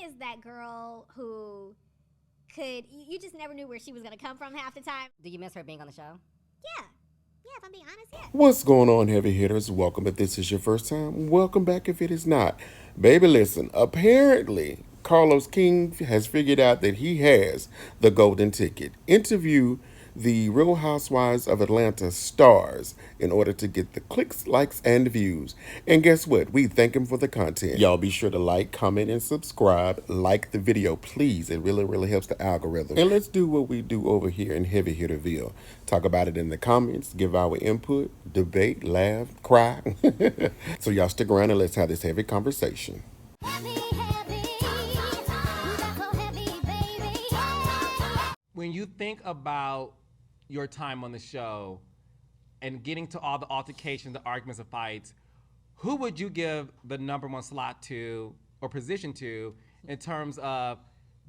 is that girl who you just never knew where she was going to come from half the time. Do you miss her being on the show? Yeah. Yeah, if I'm being honest, yeah. What's going on, heavy hitters? Welcome if this is your first time. Welcome back if it is not. Baby, listen, apparently Carlos King has figured out that he has the golden ticket. Interview the Real Housewives of Atlanta stars in order to get the clicks, likes, and views. And guess what? We thank him for the content. Y'all be sure to like, comment, and subscribe. Like the video, please. It really, really helps the algorithm. And let's do what we do over here in Heavy Hitterville. Talk about it in the comments, give our input, debate, laugh, cry. So y'all stick around and let's have this heavy conversation. When you think about your time on the show and getting to all the altercations, the arguments, and fights, who would you give the number one slot to or position to in terms of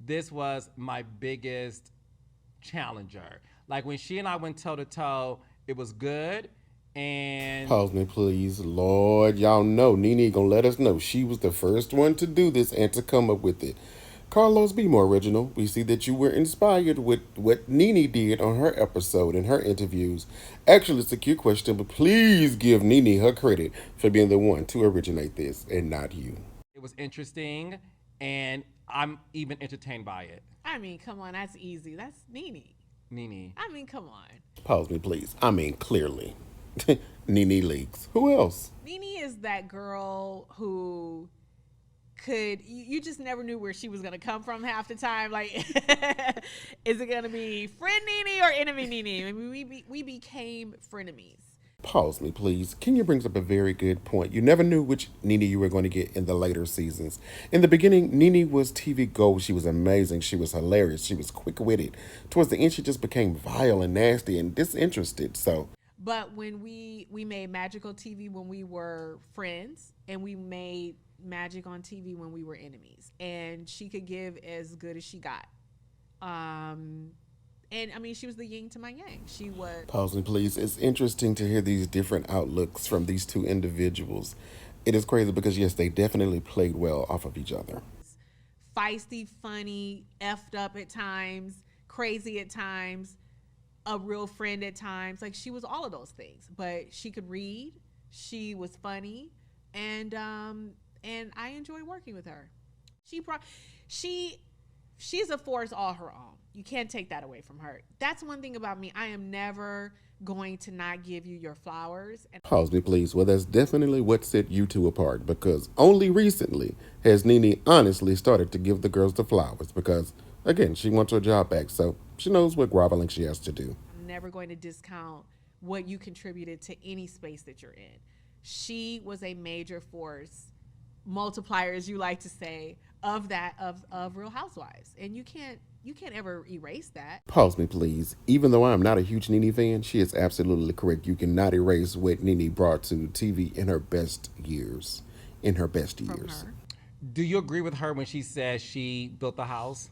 this was my biggest challenger? Like when she and I went toe to toe, it was good. And pause me, please. Lord, y'all know NeNe gonna let us know she was the first one to do this and to come up with it. Carlos, be more original. We see that you were inspired with what NeNe did on her episode and her interviews. Actually, it's a cute question, but please give NeNe her credit for being the one to originate this and not you. it was interesting, and I'm even entertained by it. I mean, come on, that's easy. That's NeNe. NeNe. I mean, come on. Pause me, please. I mean, clearly. NeNe leaks. Who else? NeNe is that girl who you just never knew where she was going to come from half the time. Like, is it going to be friend NeNe or enemy NeNe? I mean, we became frenemies. Pause me, please. Kenya brings up a very good point. You never knew which NeNe you were going to get in the later seasons. In the beginning, NeNe was TV gold. She was amazing. She was hilarious. She was quick-witted. Towards the end, she just became vile and nasty and disinterested. So, but when we made magical TV when we were friends, and we made magic on TV when we were enemies, and she could give as good as she got. And I mean, she was the yin to my yang. She was. Pause me, please. It's interesting to hear these different outlooks from these two individuals. It is crazy because, yes, they definitely played well off of each other. Feisty, funny, effed up at times, crazy at times, a real friend at times. Like, she was all of those things. But she could read. She was funny, and I enjoy working with her. She's a force all her own. You can't take that away from her. That's one thing about me. I am never going to not give you your flowers. Pause me, please. Well, that's definitely what set you two apart, because only recently has NeNe honestly started to give the girls the flowers because, again, she wants her job back, so she knows what groveling she has to do. I'm never going to discount what you contributed to any space that you're in. She was a major force, multiplier, as you like to say, of Real Housewives, and you can't ever erase that. Pause me, please. Even though I'm not a huge NeNe fan, she is absolutely correct. You cannot erase what NeNe brought to TV in her best years. From her. Do you agree with her when she says she built the house?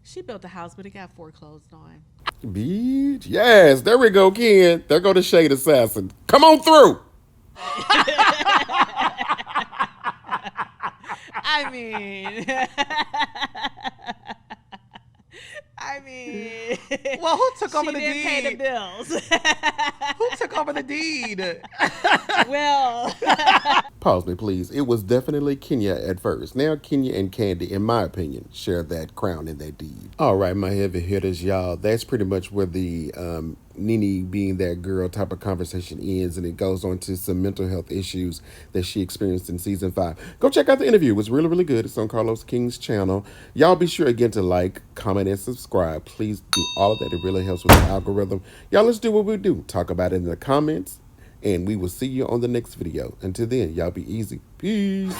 She built the house, but it got foreclosed on. Bitch. Yes, there we go, Ken. There go the Shade Assassin. Come on through. I mean, well, who took over the she didn't deed? pay the bills. Who took over the deed? Well, Pause me, please. It was definitely Kenya at first. Now Kenya and Candy, in my opinion, share that crown and that deed. All right, my heavy hitters, y'all. That's pretty much where the NeNe being that girl type of conversation ends, and it goes on to some mental health issues that she experienced in season 5. Go check out the interview. It's really, really good. It's on Carlos King's channel. Y'all be sure again to like, comment, and subscribe. Please do all of that. It really helps with the algorithm. Y'all, let's do what we do. Talk about it in the comments, and we will see you on the next video. Until then, y'all be easy. Peace.